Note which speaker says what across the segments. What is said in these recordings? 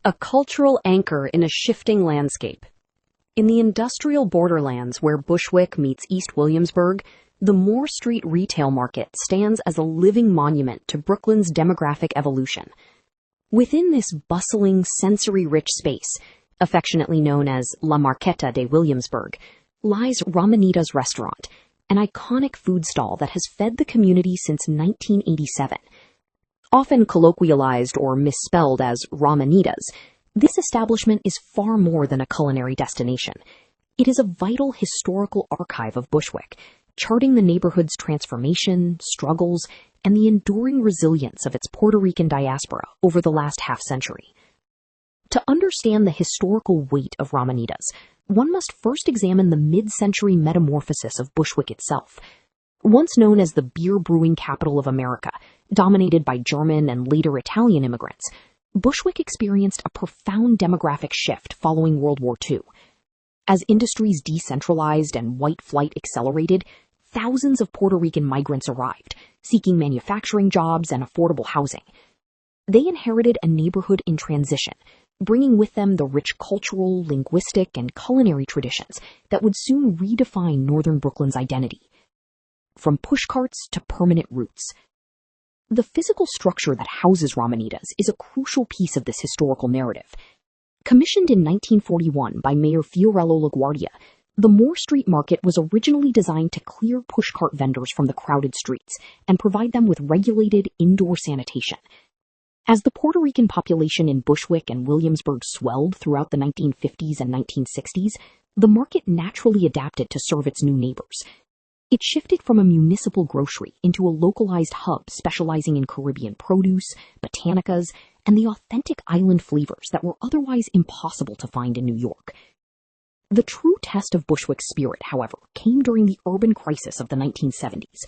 Speaker 1: A cultural anchor in a shifting landscape. In the industrial borderlands where Bushwick meets East Williamsburg, the Moore Street retail market stands as a living monument to Brooklyn's demographic evolution. Within this bustling, sensory-rich space, affectionately known as La Marqueta de Williamsburg, lies Ramonitas restaurant, an iconic food stall that has fed the community since 1987. Often colloquialized or misspelled as Ramonitas, this establishment is far more than a culinary destination. It is a vital historical archive of Bushwick, charting the neighborhood's transformation, struggles, and the enduring resilience of its Puerto Rican diaspora over the last half-century. To understand the historical weight of Ramonitas, one must first examine the mid-century metamorphosis of Bushwick itself. Once known as the beer brewing capital of America, dominated by German and later Italian immigrants, Bushwick experienced a profound demographic shift following World War II. As industries decentralized and white flight accelerated, thousands of Puerto Rican migrants arrived, seeking manufacturing jobs and affordable housing. They inherited a neighborhood in transition, bringing with them the rich cultural, linguistic, and culinary traditions that would soon redefine northern Brooklyn's identity. From pushcarts to permanent roots. The physical structure that houses Ramonitas is a crucial piece of this historical narrative. Commissioned in 1941 by Mayor Fiorello LaGuardia, the Moore Street Market was originally designed to clear pushcart vendors from the crowded streets and provide them with regulated indoor sanitation. As the Puerto Rican population in Bushwick and Williamsburg swelled throughout the 1950s and 1960s, the market naturally adapted to serve its new neighbors. It shifted from a municipal grocery into a localized hub specializing in Caribbean produce, botanicas, and the authentic island flavors that were otherwise impossible to find in New York. The true test of Bushwick's spirit, however, came during the urban crisis of the 1970s.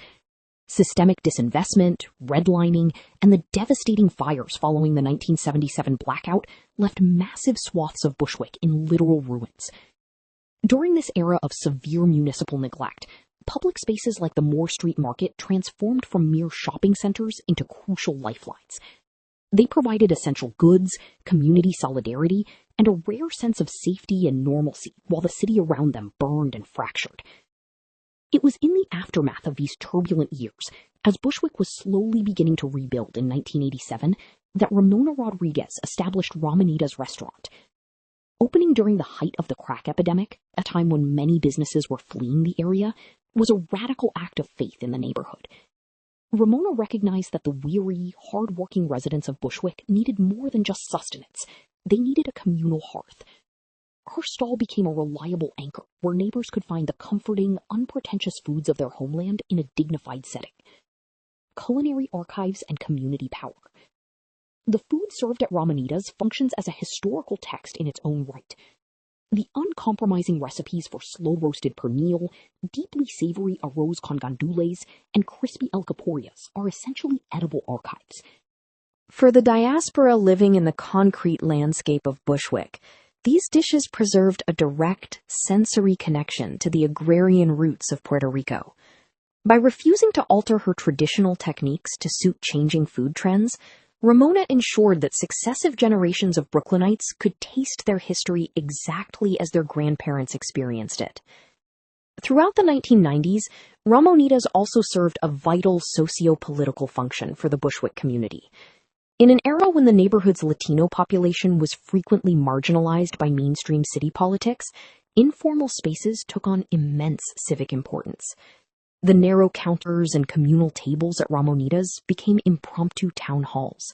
Speaker 1: Systemic disinvestment, redlining, and the devastating fires following the 1977 blackout left massive swaths of Bushwick in literal ruins. During this era of severe municipal neglect, public spaces like the Moore Street Market transformed from mere shopping centers into crucial lifelines. They provided essential goods, community solidarity, and a rare sense of safety and normalcy while the city around them burned and fractured. It was in the aftermath of these turbulent years, as Bushwick was slowly beginning to rebuild in 1987, that Ramona Rodriguez established Ramonitas restaurant. Opening during the height of the crack epidemic, a time when many businesses were fleeing the area, was a radical act of faith in the neighborhood. Ramona recognized that the weary, hard-working residents of Bushwick needed more than just sustenance. They needed a communal hearth. Her stall became a reliable anchor where neighbors could find the comforting, unpretentious foods of their homeland in a dignified setting. Culinary archives and community power. The food served at Ramonitas functions as a historical text in its own right. The uncompromising recipes for slow-roasted pernil, deeply savory arroz con gandules, and crispy Alcapurrias are essentially edible archives. For the diaspora living in the concrete landscape of Bushwick, these dishes preserved a direct, sensory connection to the agrarian roots of Puerto Rico. By refusing to alter her traditional techniques to suit changing food trends, Ramona ensured that successive generations of Brooklynites could taste their history exactly as their grandparents experienced it. Throughout the 1990s, Ramonitas also served a vital socio-political function for the Bushwick community. In an era when the neighborhood's Latino population was frequently marginalized by mainstream city politics, informal spaces took on immense civic importance. The narrow counters and communal tables at Ramonitas became impromptu town halls.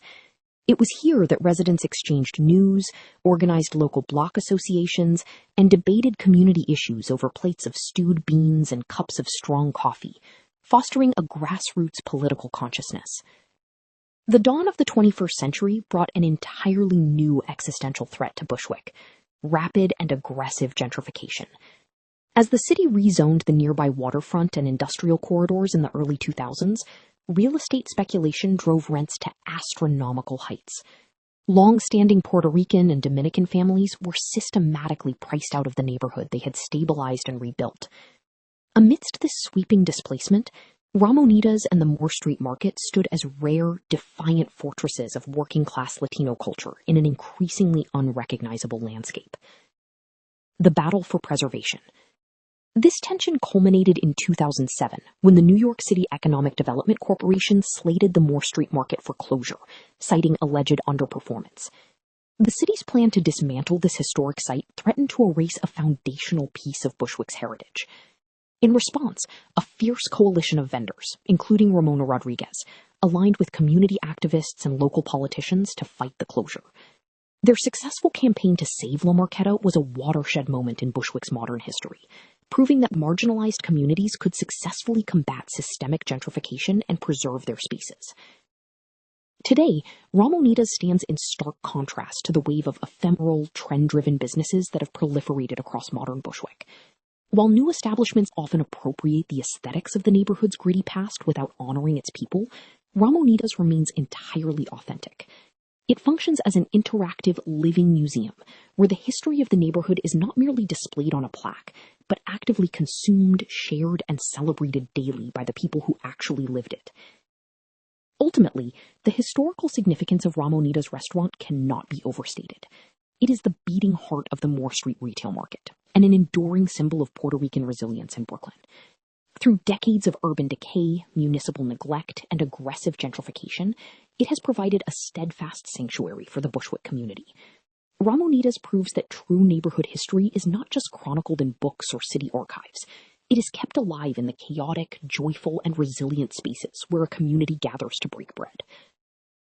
Speaker 1: It was here that residents exchanged news, organized local block associations, and debated community issues over plates of stewed beans and cups of strong coffee, fostering a grassroots political consciousness. The dawn of the 21st century brought an entirely new existential threat to Bushwick: rapid and aggressive gentrification. As the city rezoned the nearby waterfront and industrial corridors in the early 2000s, real estate speculation drove rents to astronomical heights. Long-standing Puerto Rican and Dominican families were systematically priced out of the neighborhood they had stabilized and rebuilt. Amidst this sweeping displacement, Ramonitas and the Moore Street Market stood as rare, defiant fortresses of working-class Latino culture in an increasingly unrecognizable landscape. The battle for preservation. This tension culminated in 2007 when the New York City Economic Development Corporation slated the Moore Street Market for closure, citing alleged underperformance. The city's plan to dismantle this historic site threatened to erase a foundational piece of Bushwick's heritage. In response, a fierce coalition of vendors, including Ramona Rodriguez, aligned with community activists and local politicians to fight the closure. Their successful campaign to save La Marqueta was a watershed moment in Bushwick's modern history, proving that marginalized communities could successfully combat systemic gentrification and preserve their spaces. Today, Ramonitas stands in stark contrast to the wave of ephemeral, trend-driven businesses that have proliferated across modern Bushwick. While new establishments often appropriate the aesthetics of the neighborhood's gritty past without honoring its people, Ramonitas remains entirely authentic. It functions as an interactive, living museum, where the history of the neighborhood is not merely displayed on a plaque, but actively consumed, shared, and celebrated daily by the people who actually lived it. Ultimately, the historical significance of Ramonitas restaurant cannot be overstated. It is the beating heart of the Moore Street retail market, and an enduring symbol of Puerto Rican resilience in Brooklyn. Through decades of urban decay, municipal neglect, and aggressive gentrification, it has provided a steadfast sanctuary for the Bushwick community. Ramonitas proves that true neighborhood history is not just chronicled in books or city archives. It is kept alive in the chaotic, joyful, and resilient spaces where a community gathers to break bread.